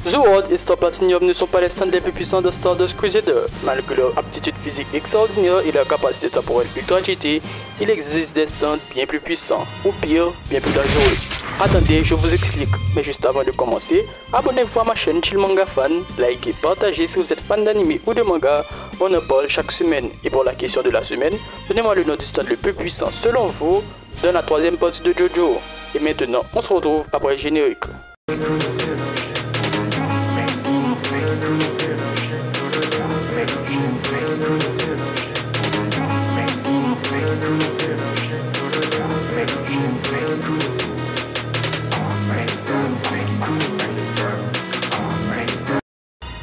The World et Star Platinum ne sont pas les stands les plus puissants de Stardust Crusader. Malgré leur aptitude physique extraordinaire et leur capacité temporelle ultra cheatée, il existe des stands bien plus puissants, ou pire, bien plus dangereux. Attendez, je vous explique, mais juste avant de commencer, abonnez-vous à ma chaîne Chill Manga Fan, likez, partagez si vous êtes fan d'anime ou de manga, on en parle chaque semaine. Et pour la question de la semaine, donnez-moi le nom du stand le plus puissant selon vous dans la troisième partie de JoJo. Et maintenant, on se retrouve après le générique.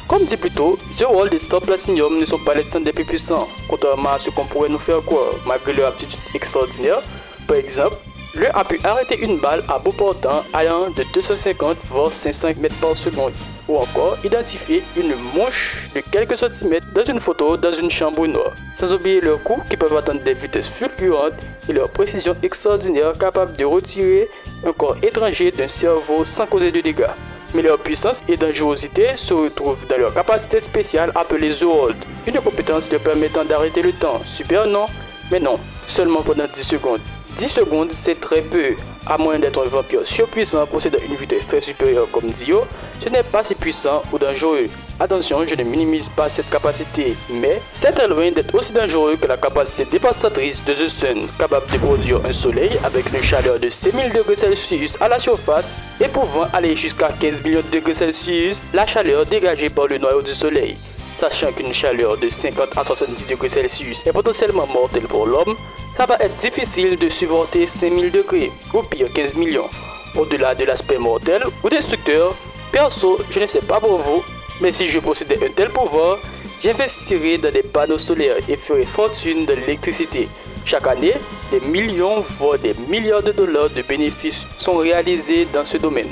Comme dit plus tôt, The World et Star Platinum ne sont pas les stands les plus puissants, contrairement à ce qu'on pourrait nous faire croire, malgré leur aptitude extraordinaire. Par exemple, l'un a pu arrêter une balle à bout portant allant de 250 voire 500 mètres par seconde, ou encore identifier une mouche de quelques centimètres dans une photo dans une chambre noire, sans oublier leurs coups qui peuvent atteindre des vitesses fulgurantes et leur précision extraordinaire capable de retirer un corps étranger d'un cerveau sans causer de dégâts. Mais leur puissance et dangerosité se retrouvent dans leur capacité spéciale appelée The World, une compétence leur permettant d'arrêter le temps. Super non? Mais non, seulement pendant 10 secondes. 10 secondes c'est très peu, à moins d'être un vampire surpuissant possédant une vitesse très supérieure comme Dio, ce n'est pas si puissant ou dangereux. Attention, je ne minimise pas cette capacité, mais c'est très loin d'être aussi dangereux que la capacité dévastatrice de The Sun, capable de produire un soleil avec une chaleur de 6000 degrés Celsius à la surface et pouvant aller jusqu'à 15 millions de degrés Celsius, la chaleur dégagée par le noyau du soleil. Sachant qu'une chaleur de 50 à 70 degrés Celsius est potentiellement mortelle pour l'homme, ça va être difficile de supporter 5000 degrés, ou pire 15 millions. Au-delà de l'aspect mortel ou destructeur, perso, je ne sais pas pour vous, mais si je possédais un tel pouvoir, j'investirais dans des panneaux solaires et ferais fortune de l'électricité. Chaque année, des millions voire des milliards de dollars de bénéfices sont réalisés dans ce domaine.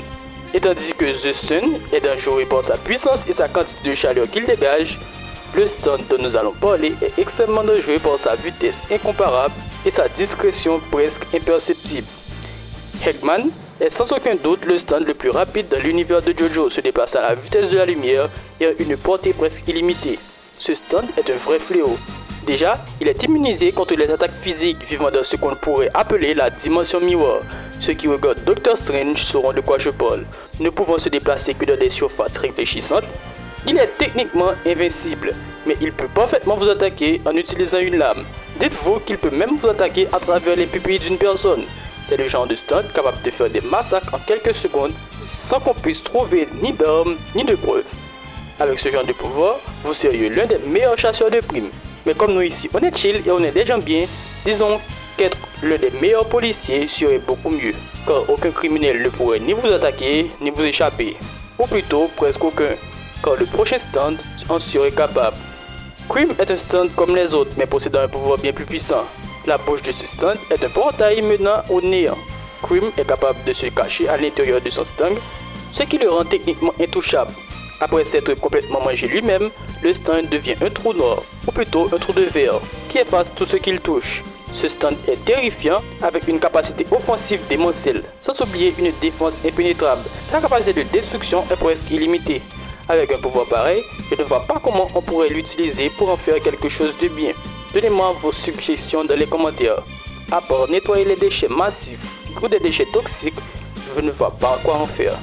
Et tandis que The Sun est dangereux par sa puissance et sa quantité de chaleur qu'il dégage, le stand dont nous allons parler est extrêmement dangereux par sa vitesse incomparable et sa discrétion presque imperceptible. Eggman est sans aucun doute le stand le plus rapide dans l'univers de JoJo, se déplaçant à la vitesse de la lumière et à une portée presque illimitée. Ce stand est un vrai fléau. Déjà, il est immunisé contre les attaques physiques vivant dans ce qu'on pourrait appeler la dimension miroir. Ceux qui regardent Doctor Strange sauront de quoi je parle. Ne pouvant se déplacer que dans des surfaces réfléchissantes, il est techniquement invincible, mais il peut parfaitement vous attaquer en utilisant une lame. Dites-vous qu'il peut même vous attaquer à travers les pupilles d'une personne. C'est le genre de stand capable de faire des massacres en quelques secondes sans qu'on puisse trouver ni d'armes ni de preuves. Avec ce genre de pouvoir, vous seriez l'un des meilleurs chasseurs de primes. Mais comme nous ici on est chill et on est des gens bien, disons qu'être l'un des meilleurs policiers serait beaucoup mieux, car aucun criminel ne pourrait ni vous attaquer ni vous échapper, ou plutôt presque aucun, car le prochain stand en serait capable. Cream est un stand comme les autres mais possédant un pouvoir bien plus puissant. La bouche de ce stand est un portail menant au néant. Cream est capable de se cacher à l'intérieur de son stand, ce qui le rend techniquement intouchable. Après s'être complètement mangé lui-même, le stand devient un trou noir, ou plutôt un trou de verre, qui efface tout ce qu'il touche. Ce stand est terrifiant avec une capacité offensive démentielle, sans oublier une défense impénétrable. Sa capacité de destruction est presque illimitée. Avec un pouvoir pareil, je ne vois pas comment on pourrait l'utiliser pour en faire quelque chose de bien. Donnez-moi vos suggestions dans les commentaires. À part nettoyer les déchets massifs ou des déchets toxiques, je ne vois pas quoi en faire.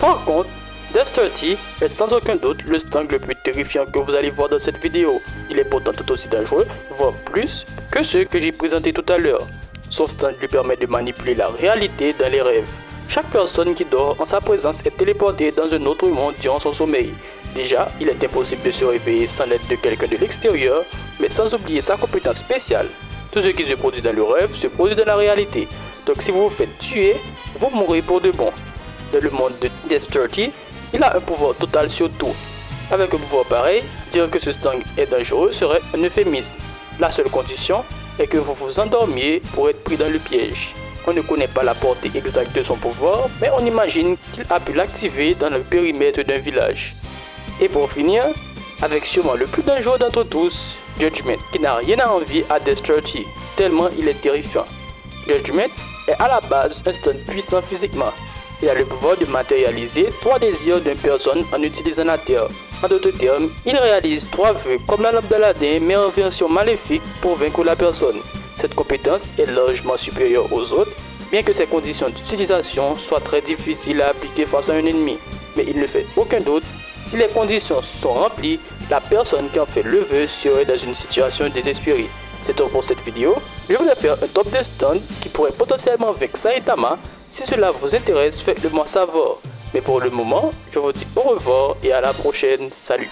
Par contre, Death 30 est sans aucun doute le stand le plus terrifiant que vous allez voir dans cette vidéo. Il est pourtant tout aussi dangereux, voire plus, que ceux que j'ai présentés tout à l'heure. Son stand lui permet de manipuler la réalité dans les rêves. Chaque personne qui dort en sa présence est téléportée dans un autre monde durant son sommeil. Déjà, il est impossible de se réveiller sans l'aide de quelqu'un de l'extérieur, mais sans oublier sa compétence spéciale. Tout ce qui se produit dans le rêve se produit dans la réalité. Donc si vous vous faites tuer, vous mourrez pour de bon. Dans le monde de Death 30, il a un pouvoir total sur tout. Avec un pouvoir pareil, dire que ce stand est dangereux serait un euphémisme. La seule condition est que vous vous endormiez pour être pris dans le piège. On ne connaît pas la portée exacte de son pouvoir, mais on imagine qu'il a pu l'activer dans le périmètre d'un village. Et pour finir, avec sûrement le plus dangereux d'entre tous, Judgment, qui n'a rien à envier à Death 30, tellement il est terrifiant. Judgment est à la base un stand puissant physiquement, Il a le pouvoir de matérialiser 3 désirs d'une personne en utilisant la terre. En d'autres termes, il réalise 3 vœux comme la lampe d'Aladin mais en version maléfique pour vaincre la personne. Cette compétence est largement supérieure aux autres, bien que ses conditions d'utilisation soient très difficiles à appliquer face à un ennemi. Mais il ne fait aucun doute, si les conditions sont remplies, la personne qui en fait le vœu serait dans une situation désespérée. C'est tout pour cette vidéo. Je voulais faire un top de stand qui pourrait potentiellement vaincre Saitama. Si cela vous intéresse, faites-le moi savoir. Mais pour le moment, je vous dis au revoir et à la prochaine. Salut!